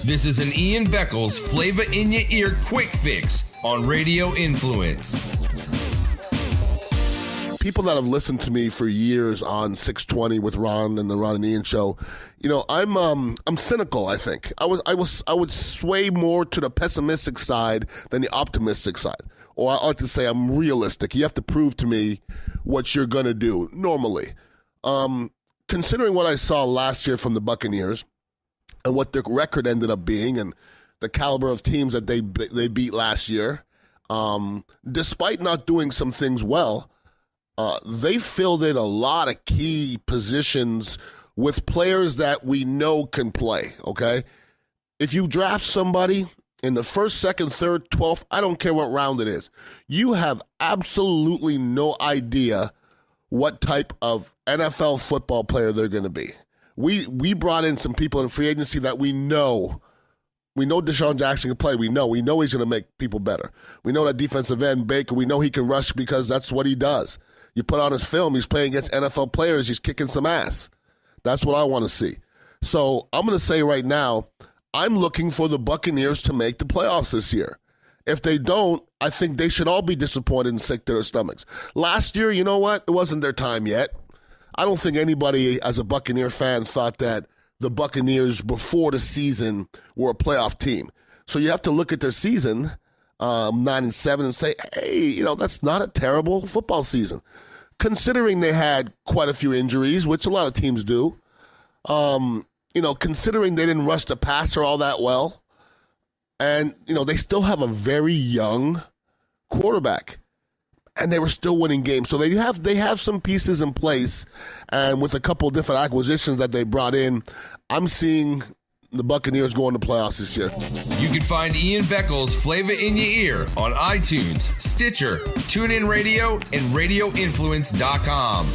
This is an Ian Beckles flavor in your ear quick fix on Radio Influence. People that have listened to me for years on 620 with Ron and the Ron and Ian show, I'm cynical. I think I would sway more to the pessimistic side than the optimistic side, or I like to say I'm realistic. You have to prove to me what you're gonna do normally. Considering what I saw last year from the Buccaneers and what their record ended up being, and the caliber of teams that they beat last year, despite not doing some things well. They filled in a lot of key positions with players that we know can play, okay? If you draft somebody in the first, second, third, 12th, I don't care what round it is, you have absolutely no idea what type of NFL football player they're going to be. We brought in some people in free agency that we know. We know Deshaun Jackson can play. We know he's going to make people better. We know that defensive end, Baker, we know he can rush because that's what he does. You put on his film, he's playing against NFL players, he's kicking some ass. That's what I want to see. So I'm going to say right now, I'm looking for the Buccaneers to make the playoffs this year. If they don't, I think they should all be disappointed and sick to their stomachs. Last year, you know what? It wasn't their time yet. I don't think anybody as a Buccaneer fan thought that the Buccaneers before the season were a playoff team. So you have to look at their season, 9-7, and say, hey, that's not a terrible football season. Considering they had quite a few injuries, which a lot of teams do, considering they didn't rush the passer all that well, and, they still have a very young quarterback, and they were still winning games. So they have some pieces in place, and with a couple of different acquisitions that they brought in, I'm seeing the Buccaneers going to playoffs this year. You can find Ian Beckles' Flavor in Your Ear on iTunes, Stitcher, TuneIn Radio, and RadioInfluence.com.